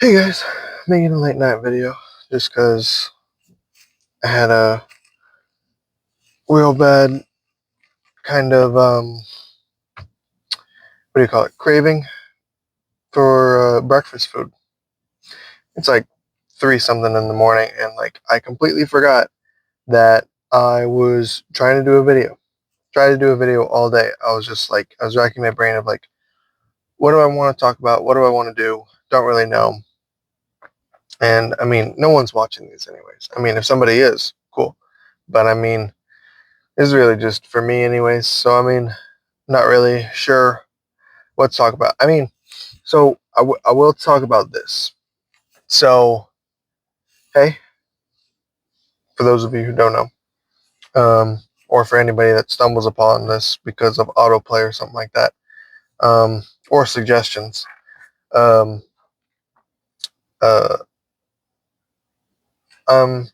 Hey guys, making a late night video just because I had a real bad kind of what do you call it, craving for breakfast food. It's like 3 something in the morning, and like I completely forgot that I was trying to do a video. Try to do a video all day. I was just like I was racking my brain of like, what do I want to talk about? What do I want to do? Don't really know. And I mean, no one's watching these anyways. I mean, if somebody is, cool. But I mean, this is really just for me anyways. So I mean, not really sure what to talk about. I mean, so I will talk about this. So, hey, for those of you who don't know, or for anybody that stumbles upon this because of autoplay or something like that, or suggestions, um, uh,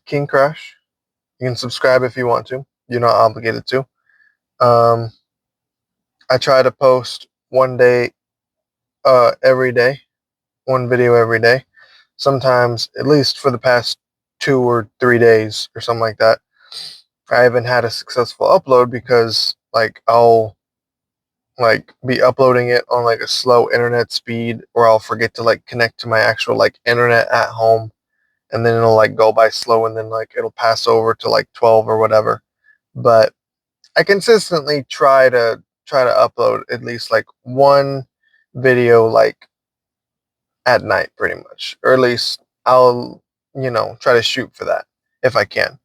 King Crash. You can subscribe if you want to. You're not obligated to. Um, I try to post one day, every day, one video every day. Sometimes, at least for the past 2 or 3 days or something like that, I haven't had a successful upload because like I'll like be uploading it on like a slow internet speed, or I'll forget to like connect to my actual like internet at home, and then it'll like go by slow, and then like it'll pass over to like 12 or whatever. But I consistently try to upload at least like one video like at night pretty much, or at least I'll try to shoot for that if I can.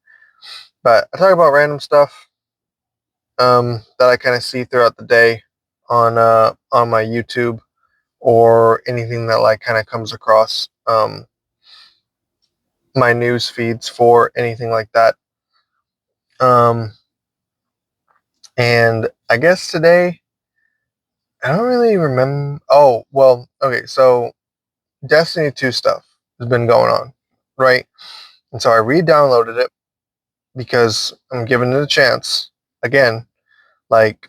But I talk about random stuff that I kind of see throughout the day on my YouTube, or anything that like kind of comes across my news feeds for anything like that. Um, and I guess today I don't really remember. Oh well, okay. So Destiny 2 stuff has been going on, right? And so I re-downloaded it because I'm giving it a chance again. Like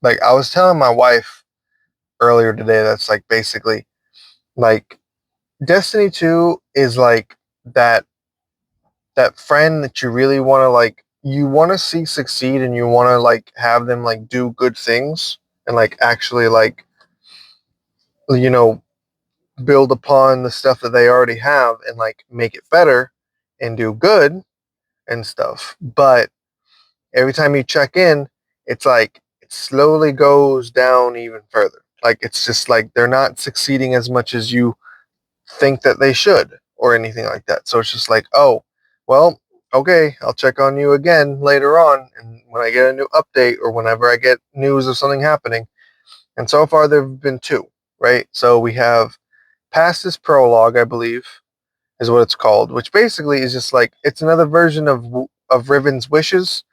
like I was telling my wife earlier today, that's like basically like Destiny 2 is like that that friend that you really want to like, you want to see succeed, and you want to like have them like do good things, and like actually like you know build upon the stuff that they already have and like make it better and do good and stuff. But every time you check in, it's like it slowly goes down even further. Like it's just like they're not succeeding as much as you think that they should, or anything like that. So it's just like, oh, well, okay, I'll check on you again later on, and when I get a new update or whenever I get news of something happening. And so far there have been two, right? So we have past this prologue, I believe, is what it's called, which basically is just like it's another version of Riven's wishes,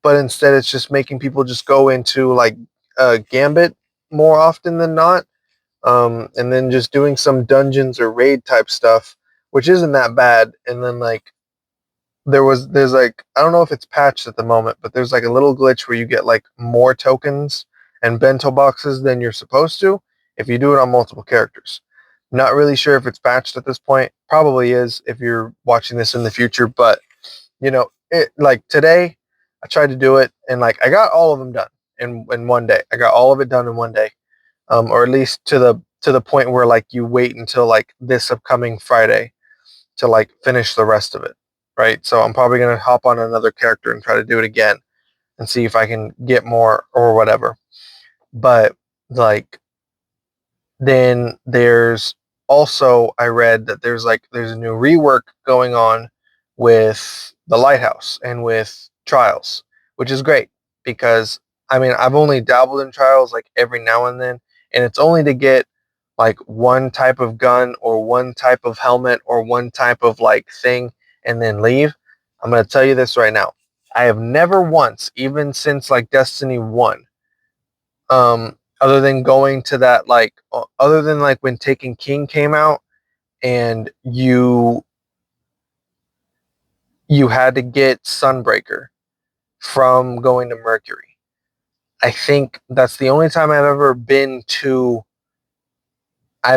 but instead it's just making people just go into like Gambit more often than not, and then just doing some dungeons or raid type stuff, which isn't that bad. And then like there's like, I don't know if it's patched at the moment, but there's like a little glitch where you get like more tokens and bento boxes than you're supposed to if you do it on multiple characters. Not really sure if it's patched at this point. Probably is if you're watching this in the future, but it like today I tried to do it, and like I got all of them done in one day. I got all of it done in one day, or at least to the point where like you wait until like this upcoming Friday to like finish the rest of it, right? So I'm probably gonna hop on another character and try to do it again and see if I can get more or whatever. But like then there's also, I read that there's a new rework going on with the lighthouse and with trials, which is great because I mean I've only dabbled in trials like every now and then, and it's only to get like one type of gun or one type of helmet or one type of like thing and then leave. I'm going to tell you this right now. I have never once, even since like Destiny 1, other than going to that like other than like when Taken King came out, and you had to get Sunbreaker from going to Mercury. I think that's the only time I've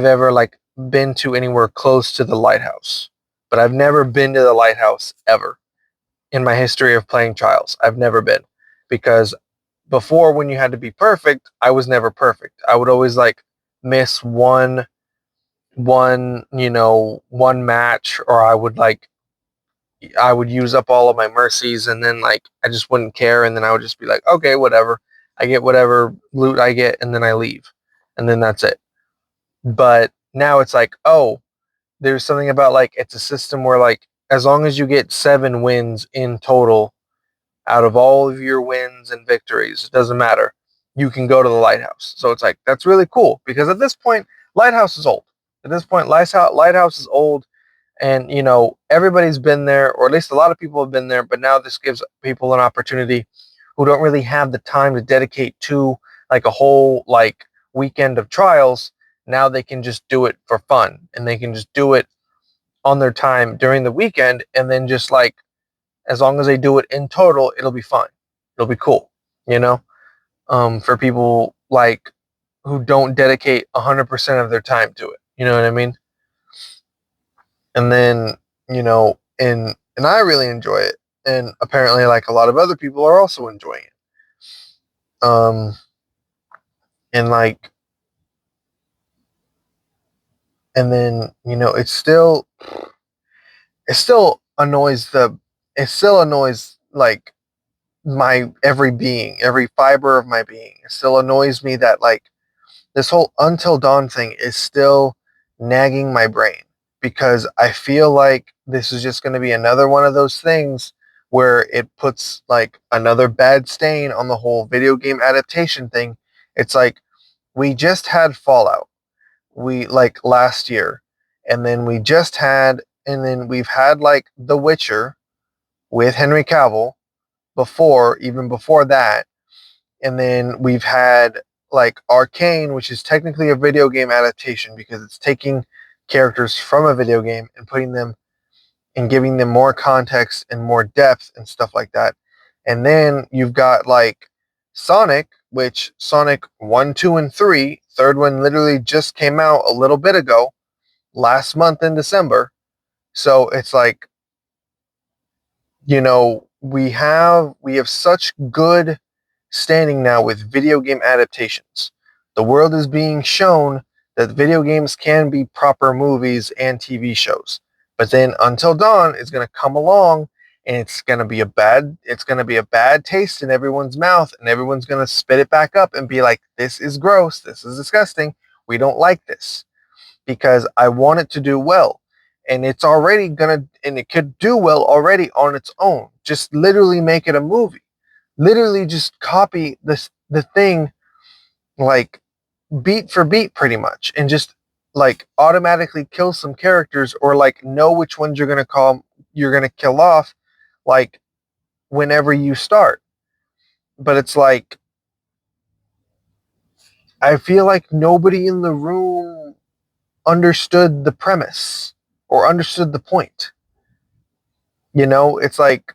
ever like been to anywhere close to the lighthouse, but I've never been to the lighthouse ever in my history of playing Trials. I've never been, because before, when you had to be perfect, I was never perfect. I would always like miss one match, or I would use up all of my mercies, and then like I just wouldn't care, and then I would just be like, okay, whatever. I get whatever loot I get, and then I leave, and then that's it. But now it's like, oh, there's something about like it's a system where like as long as you get 7 wins in total out of all of your wins and victories, it doesn't matter. You can go to the lighthouse. So it's like that's really cool, because at this point, lighthouse is old. At this point, lighthouse is old, and everybody's been there, or at least a lot of people have been there. But now this gives people an opportunity who don't really have the time to dedicate to like a whole like weekend of Trials. Now they can just do it for fun, and they can just do it on their time during the weekend, and then just like as long as they do it in total, it'll be fun. It'll be cool, you know. For people like who don't dedicate 100% of their time to it. You know what I mean? And then and I really enjoy it, and apparently, like a lot of other people are also enjoying it. And like, and then it still annoys it still annoys like my every fiber of my being. It still annoys me that like this whole Until Dawn thing is still nagging my brain, because I feel like this is just going to be another one of those things where it puts like another bad stain on the whole video game adaptation thing. It's like we just had Fallout, we like last year, and then we've had like The Witcher with Henry Cavill even before that, and then we've had like Arcane, which is technically a video game adaptation because it's taking characters from a video game and putting them and giving them more context and more depth and stuff like that. And then you've got like Sonic, which Sonic 1, 2, and 3, third one literally just came out a little bit ago, last month in December. So it's like, we have such good standing now with video game adaptations. The world is being shown that video games can be proper movies and TV shows. But then Until Dawn is going to come along, and it's going to be a bad taste in everyone's mouth, and everyone's going to spit it back up and be like, this is gross, this is disgusting, we don't like this, because I want it to do well. And it could do well already on its own. Just literally make it a movie. Literally just copy the thing like beat for beat pretty much, and just like automatically kill some characters, or like know which ones you're gonna kill off like whenever you start. But it's like I feel like nobody in the room understood the premise or understood the point. It's like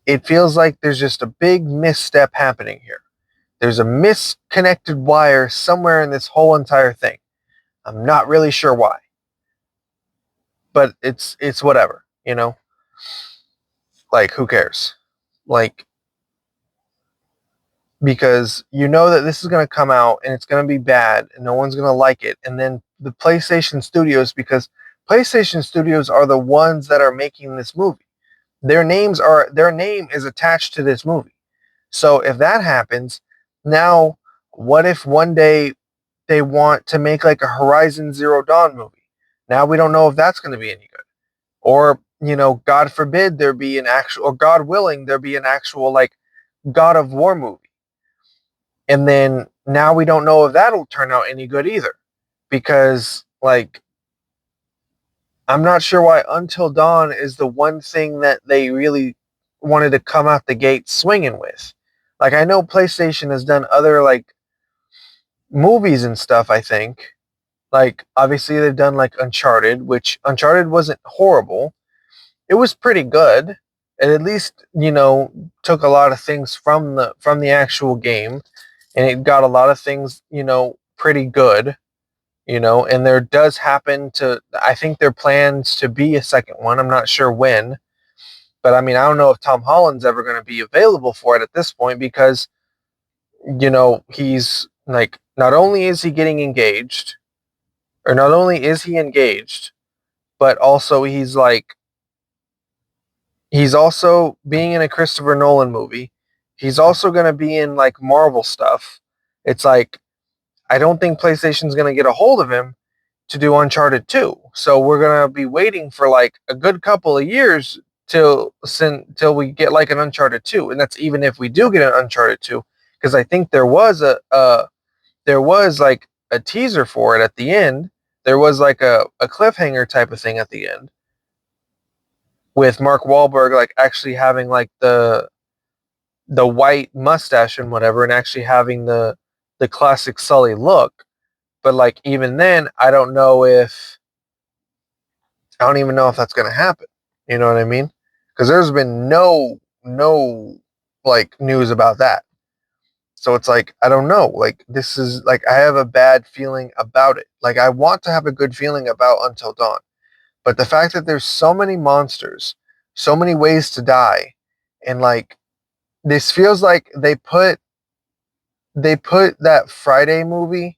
it feels like there's just a big misstep happening here. There's a misconnected wire somewhere in this whole entire thing. I'm not really sure why, but it's whatever. Like, who cares? Like, because you know that this is going to come out and it's going to be bad and no one's going to like it. And then the PlayStation Studios, because PlayStation Studios are the ones that are making this movie. Their name is attached to this movie. So if that happens, now what if one day they want to make like a Horizon Zero Dawn movie? Now we don't know if that's going to be any good. Or, God forbid there be an actual, or God willing, there be an actual like God of War movie. And then now we don't know if that'll turn out any good either. Because like I'm not sure why Until Dawn is the one thing that they really wanted to come out the gate swinging with. Like, I know PlayStation has done other like movies and stuff, I think. Like, obviously they've done like Uncharted, which Uncharted wasn't horrible. It was pretty good. It at least, took a lot of things from the actual game, and it got a lot of things, pretty good. and there does happen to, I think there plans to be a second one. I'm not sure when, but I mean, I don't know if Tom Holland's ever going to be available for it at this point because, he's like, not only is he getting engaged, or not only is he engaged, but also he's also being in a Christopher Nolan movie. He's also going to be in like Marvel stuff. It's like, I don't think PlayStation's going to get a hold of him to do Uncharted 2. So we're going to be waiting for like a good couple of years till we get like an Uncharted 2. And that's even if we do get an Uncharted 2, because I think there was like a teaser for it at the end. There was like a cliffhanger type of thing at the end with Mark Wahlberg like actually having like the white mustache and whatever, and actually having the classic Sully look. But like even then, I don't even know if that's going to happen. You know what I mean? Because there's been no like news about that. So it's like, I don't know. Like, this is like, I have a bad feeling about it. Like, I want to have a good feeling about Until Dawn. But the fact that there's so many monsters, so many ways to die, and like, this feels like they put that Friday movie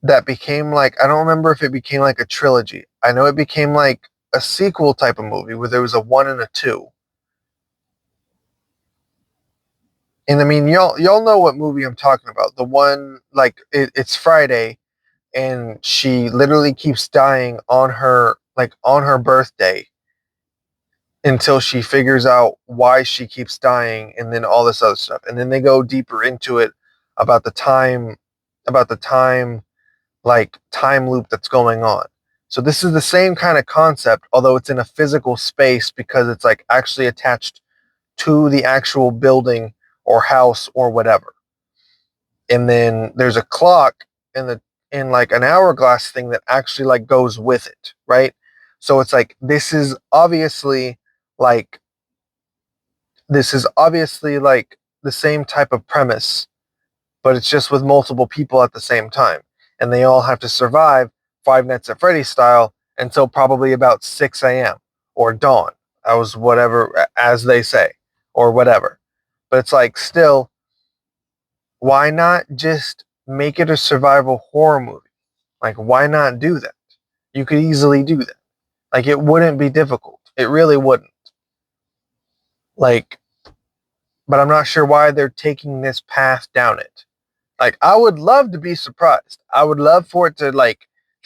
that became like, I don't remember if it became like a trilogy. I know it became like a sequel type of movie where there was a one and a two. And I mean, y'all know what movie I'm talking about. The one like it's Friday, and she literally keeps dying on her birthday until she figures out why she keeps dying, and then all this other stuff. And then they go deeper into it about the time about the time like time loop that's going on. So this is the same kind of concept, although it's in a physical space because it's like actually attached to the actual building or house or whatever. And then there's a clock in like an hourglass thing that actually like goes with it, right? So it's like like this is obviously like the same type of premise, but it's just with multiple people at the same time. And they all have to survive Five Nights at Freddy's style until probably about 6 a.m. or dawn. I was whatever, as they say, or whatever. But it's like, still, why not just make it a survival horror movie? Like, why not do that? You could easily do that. Like, it wouldn't be difficult. It really wouldn't. Like, but I'm not sure why they're taking this path down it. Like, I would love to be surprised. I would love for it to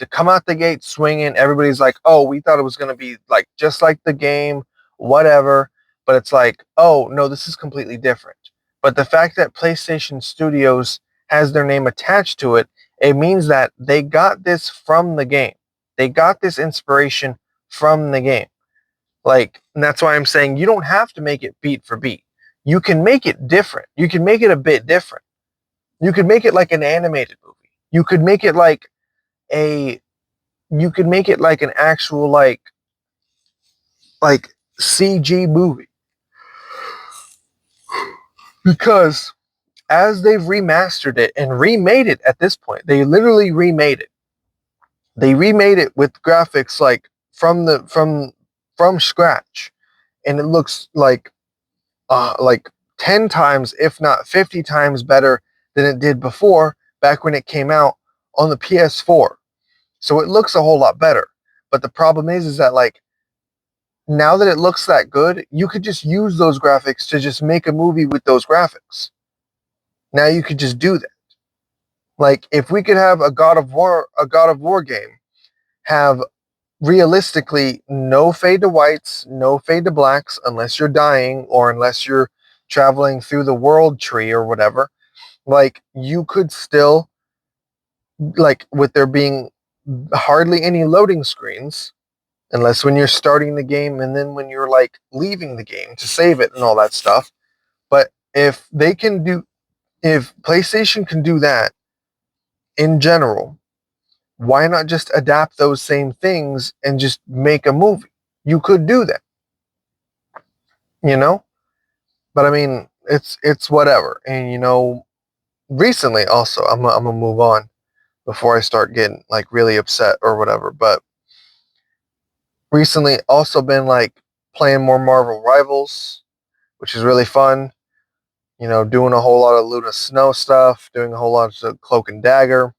come out the gate swinging. Everybody's like, "Oh, we thought it was going to be like just like the game, whatever." But it's like, "Oh, no, this is completely different." But the fact that PlayStation Studios has their name attached to it, it means that they got this from the game. They got this inspiration from the game. Like, and that's why I'm saying you don't have to make it beat for beat. You can make it different. You can make it a bit different. You could make it like an animated movie. You could make it like a you could make it like an actual like CG movie. Because as they've remastered it and remade it at this point, they literally remade it. They remade it with graphics like from scratch, and it looks like 10 times, if not 50 times better than it did before back when it came out on the PS4. So it looks a whole lot better. But the problem is that like now that it looks that good, you could just use those graphics to just make a movie with those graphics. Now you could just do that. Like if we could have a God of War game have realistically no fade to whites, no fade to blacks unless you're dying or unless you're traveling through the world tree or whatever. Like you could still, like, with there being hardly any loading screens unless when you're starting the game and then when you're like leaving the game to save it and all that stuff. But if PlayStation can do that in general, why not just adapt those same things and just make a movie? You could do that, you know? But I mean, it's whatever. And recently also, I'm gonna move on. before I start getting like really upset or whatever. But recently also been like playing more Marvel Rivals, which is really fun. You know, doing a whole lot of Luna Snow stuff, doing a whole lot of Cloak and Dagger,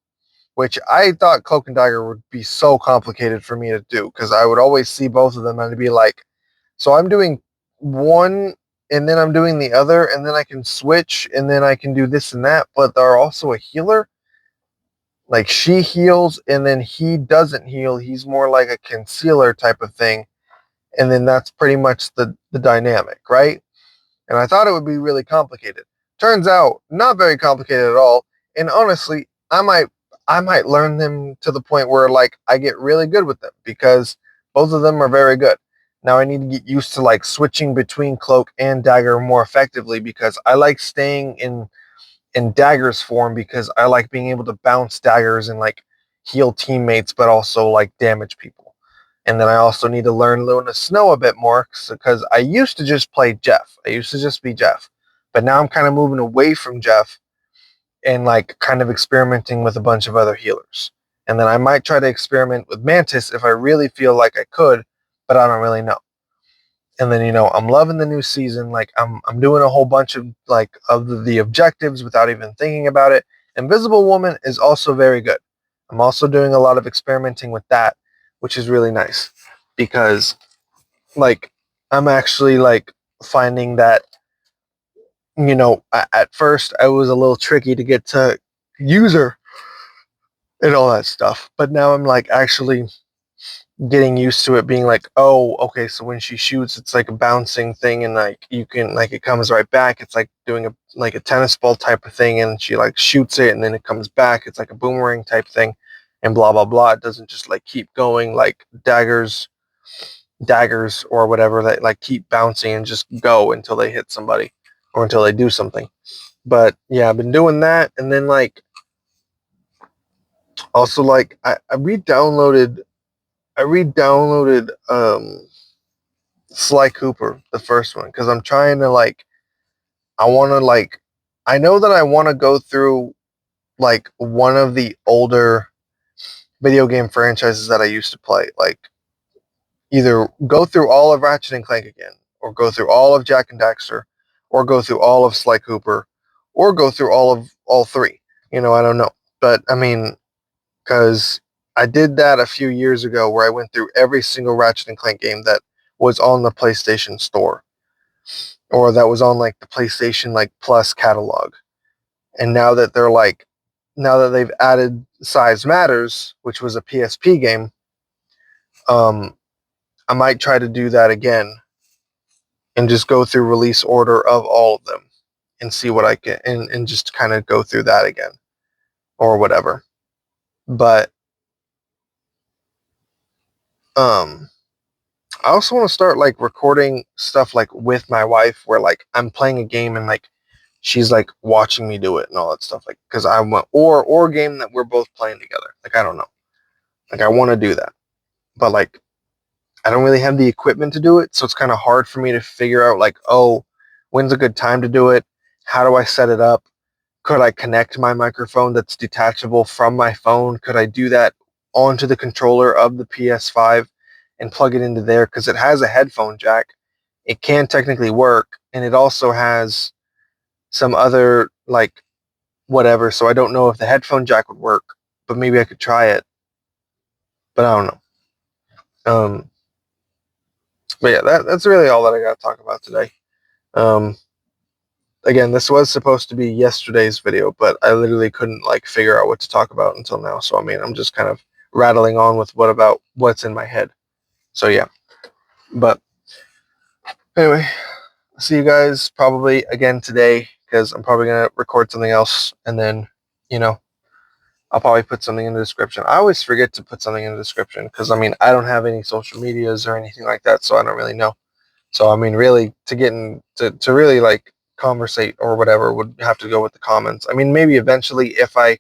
which I thought Cloak and Dagger would be so complicated for me to do because I would always see both of them and I'd be like, so I'm doing one and then I'm doing the other and then I can switch and then I can do this and that, but they're also a healer. Like she heals and then he doesn't heal. He's more like a concealer type of thing. And then that's pretty much the dynamic, right? And I thought it would be really complicated. Turns out not very complicated at all. And honestly, I might learn them to the point where like I get really good with them because both of them are very good. Now I need to get used to like switching between cloak and dagger more effectively because I like staying in daggers form because I like being able to bounce daggers and like heal teammates but also like damage people. And then I also need to learn Luna Snow a bit more because I used to just play Jeff. I used to just be Jeff. But now I'm kind of moving away from Jeff and like kind of experimenting with a bunch of other healers. And then I might try to experiment with Mantis if I really feel like I could, but I don't really know. And then I'm loving the new season. Like I'm doing a whole bunch of like of the objectives without even thinking about it. Invisible Woman is also very good. I'm also doing a lot of experimenting with that, which is really nice because like I'm actually like finding that at first I was a little tricky to get to user and all that stuff, but now I'm like actually getting used to it being like, oh, okay, so when she shoots, it's like a bouncing thing, and like you can like it comes right back. It's like doing a tennis ball type of thing, and she like shoots it, and then it comes back. It's like a boomerang type thing, and blah blah blah. It doesn't just like keep going like daggers or whatever that like keep bouncing and just go until they hit somebody or until they do something. But yeah, I've been doing that, and then like also like I re-downloaded Sly Cooper, the first one, because I'm trying to like I want to like I know that I want to go through like one of the older video game franchises that I used to play, like either go through all of Ratchet and Clank again, or go through all of Jack and Daxter, or go through all of Sly Cooper, or go through all of all three. I don't know, but I mean, because I did that a few years ago, where I went through every single Ratchet and Clank game that was on the PlayStation Store or that was on like the PlayStation like Plus catalog. And now that they've added Size Matters, which was a PSP game, um, I might try to do that again and just go through release order of all of them and see what I can and just kind of go through that again or whatever. But um I also want to start like recording stuff like with my wife where like I'm playing a game and like she's like watching me do it and all that stuff like because I want or a game that we're both playing together. Like I don't know. Like I want to do that. But like I don't really have the equipment to do it, so it's kind of hard for me to figure out like, oh, when's a good time to do it? How do I set it up? Could I connect my microphone that's detachable from my phone? Could I do that onto the controller of the PS5 and plug it into there? Because it has a headphone jack. It can technically work, and it also has some other, like, whatever. So I don't know if the headphone jack would work, but maybe I could try it. But I don't know. Um, but yeah, that's really all that I got to talk about today. Um, Again, this was supposed to be yesterday's video, but I literally couldn't like figure out what to talk about until now. So I mean, I'm just kind of rattling on with what's in my head. So yeah. But anyway, see you guys probably again today because I'm probably gonna record something else and then, you know, I'll probably put something in the description. I always forget to put something in the description because I mean I don't have any social medias or anything like that, so I don't really know. So I mean, really, to get in to really like conversate or whatever would have to go with the comments. I mean, maybe eventually, if I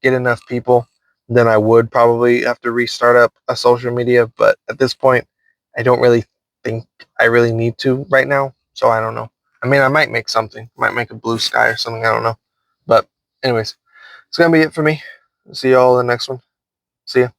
get enough people, then I would probably have to restart up a social media. But at this point, I don't really think I really need to right now. So I don't know. I mean, I might make something. I might make a blue sky or something. I don't know. But anyways, it's gonna be it for me. See y'all in the next one. See ya.